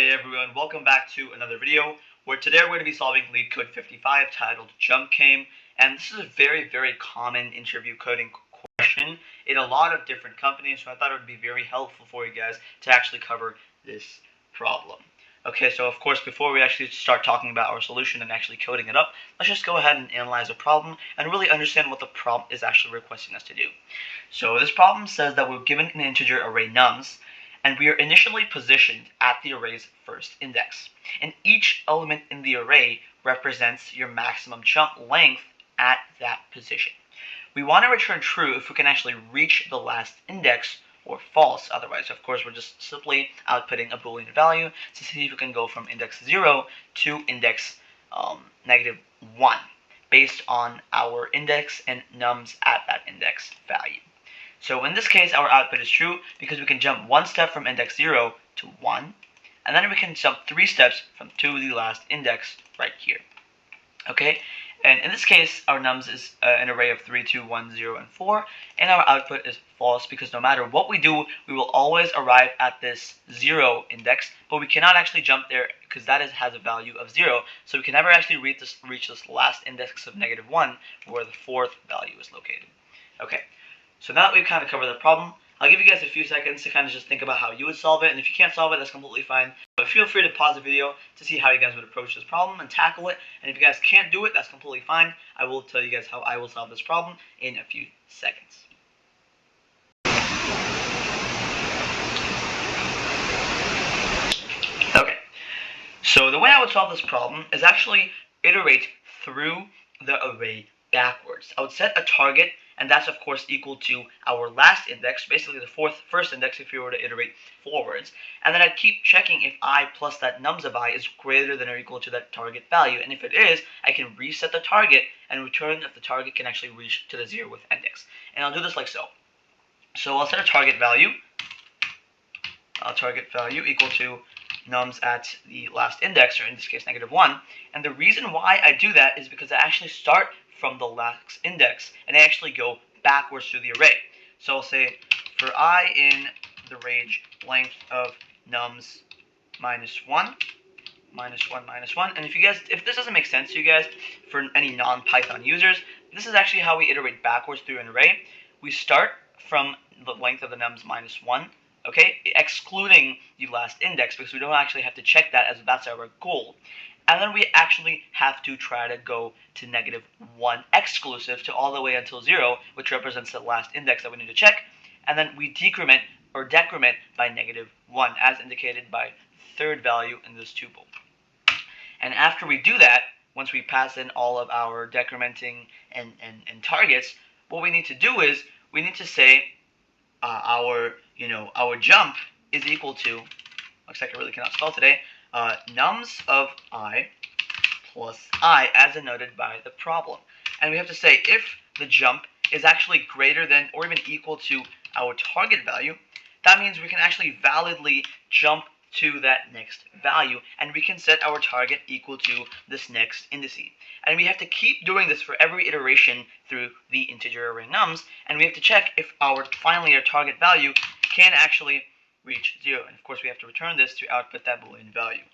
Hey everyone, welcome back to another video where today we're going to be solving Leetcode 55 titled Jump Came, and this is a very common interview coding question in a lot of different companies, so I thought it would be very helpful for you guys to actually cover this problem. Okay, so of course before we actually start talking about our solution and actually coding it up, let's just go ahead and analyze the problem and really understand what the problem is actually requesting us to do. So this problem says that we're given an integer array nums, and we are initially positioned at the array's first index. And each element in the array represents your maximum jump length at that position. We want to return true if we can actually reach the last index, or false otherwise. Of course, we're just simply outputting a Boolean value to see if we can go from index 0 to index -1 based on our index and nums at that index value. So in this case, our output is true because we can jump one step from index 0 to 1, and then we can jump 3 steps from to the last index right here. Okay, and in this case, our nums is an array of 3, 2, 1, 0, and 4, and our output is false because no matter what we do, we will always arrive at this 0 index, but we cannot actually jump there because that has a value of 0, so we can never actually reach this last index of -1 where the 4th value is located. Okay. So now that we've kind of covered the problem, I'll give you guys a few seconds to kind of just think about how you would solve it, and if you can't solve it, that's completely fine. But feel free to pause the video to see how you guys would approach this problem and tackle it, and if you guys can't do it, that's completely fine. I will tell you guys how I will solve this problem in a few seconds. Okay, so the way I would solve this problem is actually iterate through the array backwards. I would set a target, and that's of course equal to our last index, basically the first index if you were to iterate forwards, and then I'd keep checking if I plus that nums of I is greater than or equal to that target value, and if it is, I can reset the target and return if the target can actually reach to the 0th index. And I'll do this like so. So I'll set a target value equal to nums at the last index, or in this case -1, and the reason why I do that is because I actually start from the last index and I actually go backwards through the array. So I'll say for I in the range length of nums -1, -1, and if this doesn't make sense to you guys, for any non-Python users, this is actually how we iterate backwards through an array. We start from the length of the nums -1, okay, excluding the last index, because we don't actually have to check that as that's our goal. And then we actually have to try to go to -1 exclusive to all the way until 0, which represents the last index that we need to check. And then we decrement or decrement by -1, as indicated by third value in this tuple. And after we do that, once we pass in all of our decrementing and targets, what we need to do is we need to say our jump is equal to, looks like I really cannot spell today, nums of I plus I, as denoted by the problem. And we have to say if the jump is actually greater than or even equal to our target value, that means we can actually validly jump to that next value, and we can set our target equal to this next indice. And we have to keep doing this for every iteration through the integer array nums, and we have to check if finally our target value can actually reach 0. And of course we have to return this to output that Boolean value.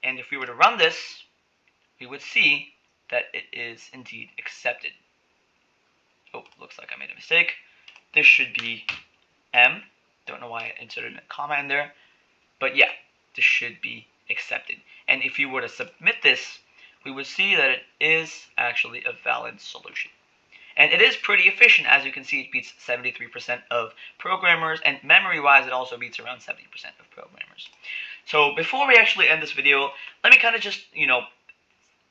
And if we were to run this, we would see that it is indeed accepted. Oh, looks like I made a mistake. This should be M. Don't know why I inserted a comma in there. But yeah, this should be accepted. And if you were to submit this, we would see that it is actually a valid solution. And it is pretty efficient. As you can see, it beats 73% of programmers, and memory-wise, it also beats around 70% of programmers. So before we actually end this video, let me kind of just,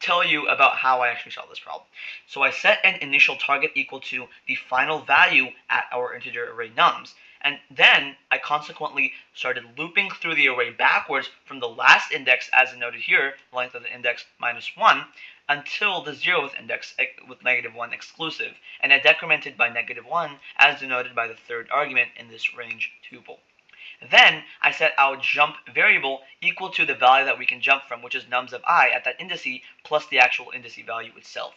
tell you about how I actually solved this problem. So I set an initial target equal to the final value at our integer array nums, and then I consequently started looping through the array backwards from the last index, as noted here, length of the index -1, until the 0th index with -1 exclusive, and I decremented by -1 as denoted by the third argument in this range tuple. Then I set our jump variable equal to the value that we can jump from, which is nums of I at that indice plus the actual indice value itself.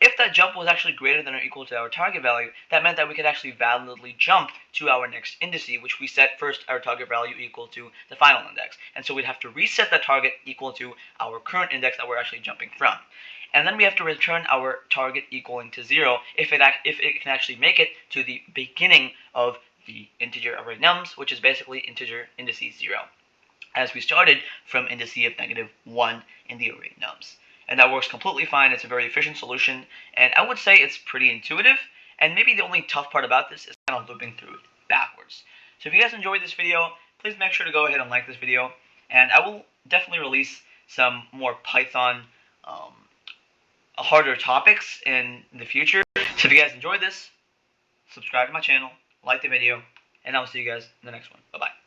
If that jump was actually greater than or equal to our target value, that meant that we could actually validly jump to our next indice, which we set first our target value equal to the final index. And so we'd have to reset that target equal to our current index that we're actually jumping from. And then we have to return our target equaling to 0 if it can actually make it to the beginning of the integer array nums, which is basically integer indice 0, as we started from indice of -1 in the array nums. And that works completely fine. It's a very efficient solution, and I would say it's pretty intuitive, and maybe the only tough part about this is kind of looping through it backwards. So if you guys enjoyed this video, please make sure to go ahead and like this video, and I will definitely release some more Python harder topics in the future. So if you guys enjoyed this, subscribe to my channel, like the video, and I will see you guys in the next one. Bye-bye.